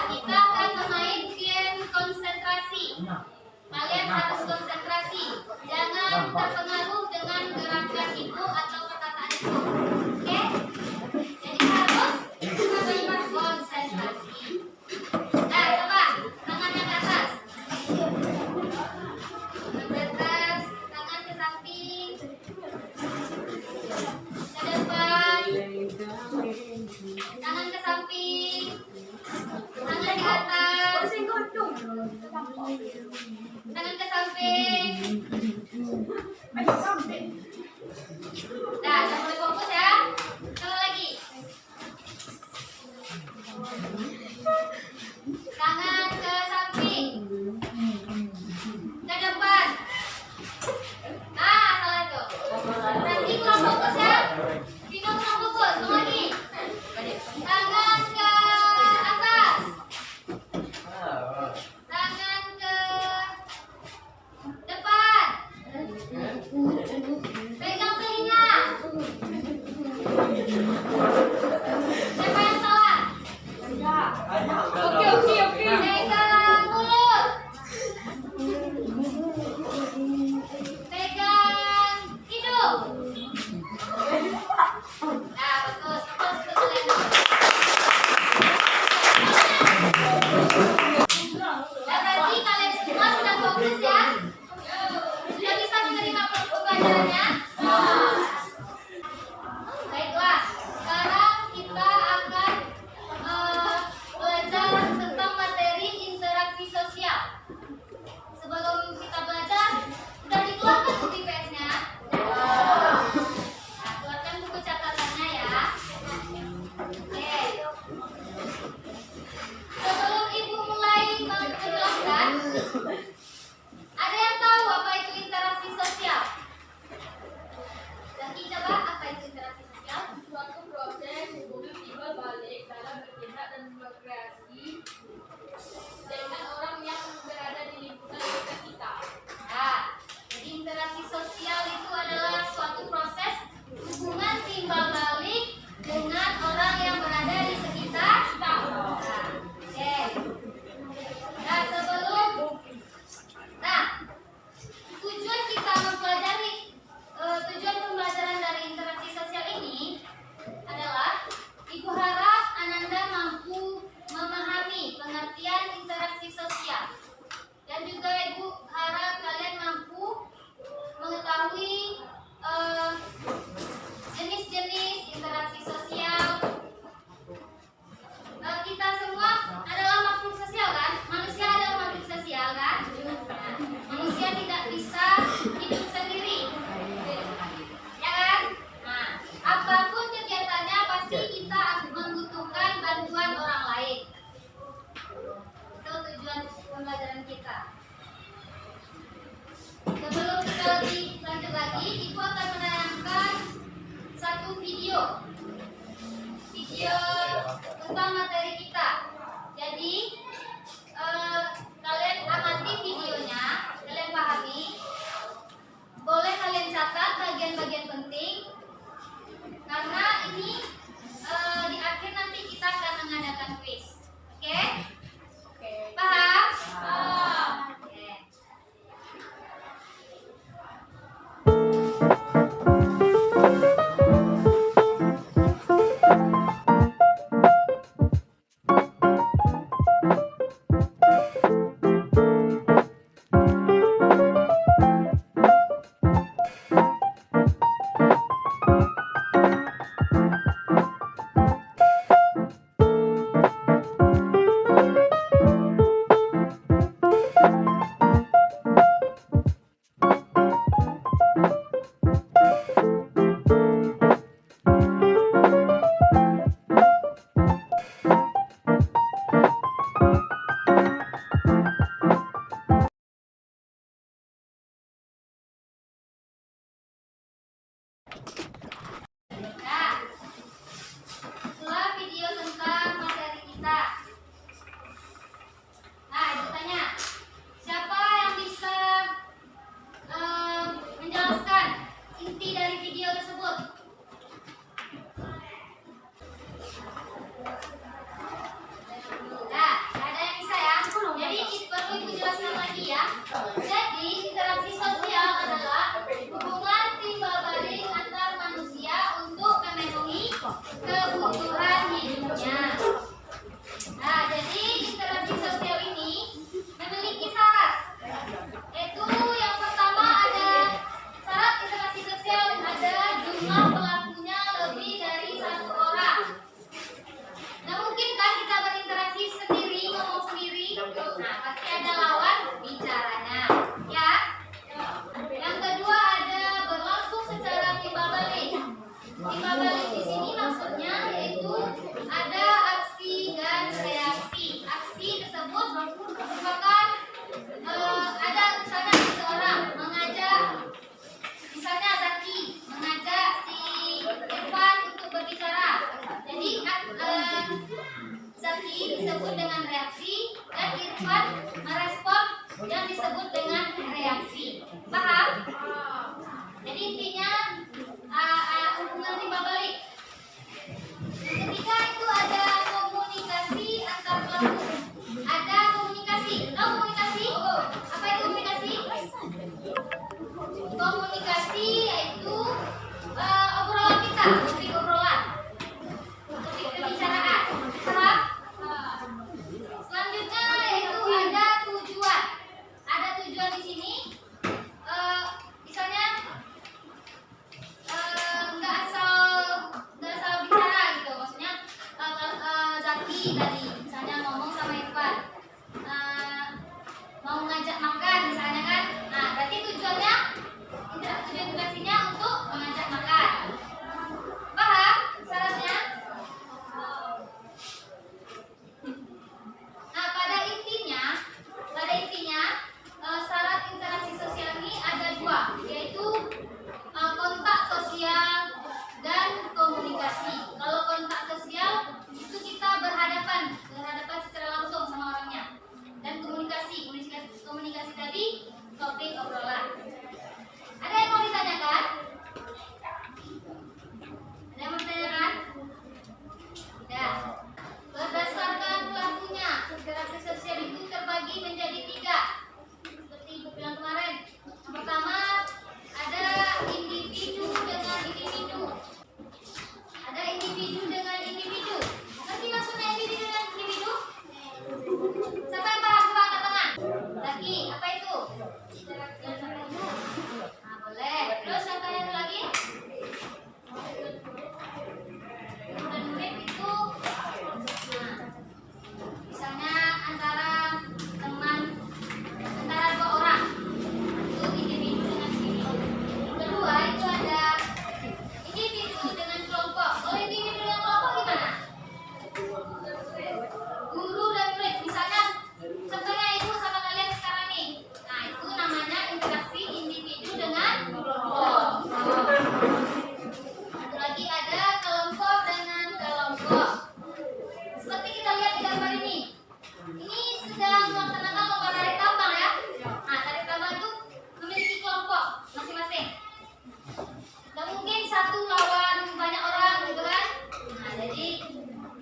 Kita akan memainkan konsentrasi. Kalian harus konsentrasi. Jangan terpengaruh dengan gerakan ibu atau perkataan ibu. Oke? Jadi harus benar-benar konsentrasi. Nah, coba tangannya ke atas. Ke atas, tangan ke samping. Ke depan. Tangan ke samping. Tangan di atas. Tangan ke samping. Nah, jangan boleh fokus ya. Kalau lagi. Tangan ke samping. Ke depan. Ah, salah tuh. Nanti kurang fokus ya. Tidak kurang fokus. Mau lagi. Tangan ke atas. Tangan ke depan. Pegang telinga. Siapa yang salah? Oke. Zaki disebut dengan reaksi dan Irfan merespon yang disebut dengan reaksi. Paham? Jadi intinya hubungan timbal balik. Ketika itu ada komunikasi antar pelaku. Ada komunikasi. Tahu komunikasi? Apa itu komunikasi? Komunikasi yaitu obrolan kita, topik obrolan, topik pembicaraan. Paham? Selanjutnya yaitu ada tujuan. Ada tujuan di sini. Misalnya nggak asal bicara gitu. Maksudnya Zaki tadi misalnya ngomong sama Irfan, mau ngajak makan misalnya kan. Nah, berarti tujuan interaksinya untuk mengajak makan. Paham syaratnya? Nah, pada intinya syarat interaksi sosial ini ada dua, yaitu kontak sosial dan komunikasi. Kalau kontak sosial itu kita berhadapan secara langsung sama orangnya. Dan komunikasi tadi topik obrolan. Ada yang mau ditanyakan? Ada yang mau ditanyakan? Tidak. Berdasarkan pelakunya, interaksi sosial itu terbagi menjadi 3. Seperti Ibu bilang kemarin. Yang pertama ada individu dengan individu. Ada individu dengan individu. Ngerti maksudnya individu dengan individu? Siapa yang paham? Coba angkat tangan. Lagi, apa itu? Nah, boleh. Terus yang tanya lagi? Dan murid itu, misalnya antara dua orang, itu individu dengan individu. Kedua itu ada individu dengan kelompok. Kalau individu dengan kelompok gimana? Guru dan murid, misalnya contohnya ibu sama kalian sekarang nih. Nah, itu namanya interaksi individu dengan kelompok. Satu lagi ada kelompok dengan kelompok. Seperti kita lihat di gambar ini. Ini sedang melaksanakan lomba tarik tambang ya. Nah, tarik tambang itu memiliki kelompok masing-masing. Gak mungkin satu lawan banyak orang gitu kan. Nah, jadi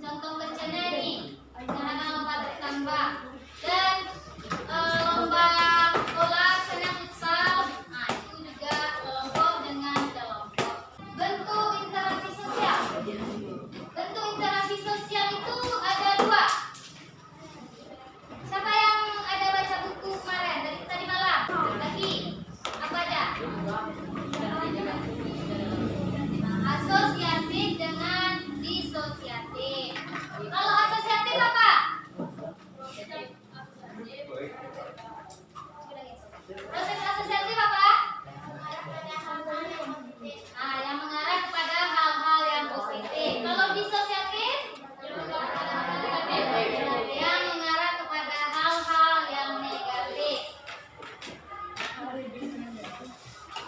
contoh kecilnya ini melaksanakan lomba tarik tambang dan lomba bola misalnya futsal. Nah, itu juga kelompok dengan kelompok. Bentuk interaksi sosial. Bentuk interaksi sosial itu ada 2. Siapa yang ada baca buku kemarin dari tadi malam? Lagi apa aja? Asosiatif dengan disosiatif. Kalau asosiatif apa? Proses asosiatif apa? Nah, yang mengarah kepada hal-hal yang positif. Kalau disosiatif? Yang mengarah kepada hal-hal yang negatif.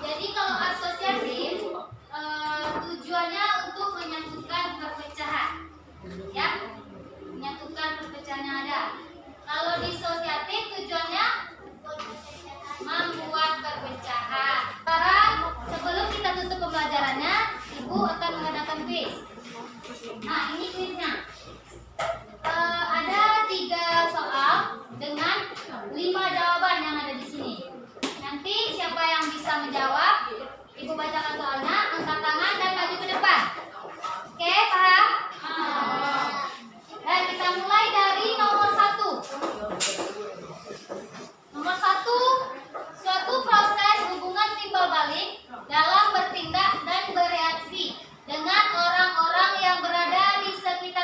Jadi kalau asosiatif tujuannya untuk menyatukan perpecahan, ya, menyatukan perpecahan yang ada. Kalau disosiatif tujuannya membuat perpecahan. Sekarang sebelum kita tutup pembelajarannya, ibu akan mengadakan quiz. Nah, ini quiznya. Ada 3 soal dengan 5 jawaban yang ada di sini. Nanti siapa yang bisa menjawab, ibu bacakan soalnya, angkat tangan dan maju ke depan. Oke, paham? Dan kita mulai dari nomor 1. Nomor 1, suatu proses hubungan timbal balik dalam bertindak dan bereaksi dengan orang-orang yang berada di sekitar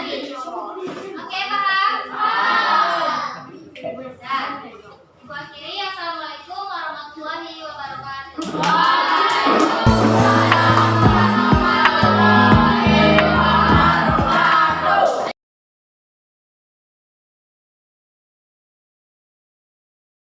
tadi. Oke, paham? Nah, ibu akhiri. Assalamualaikum warahmatullahi wabarakatuh.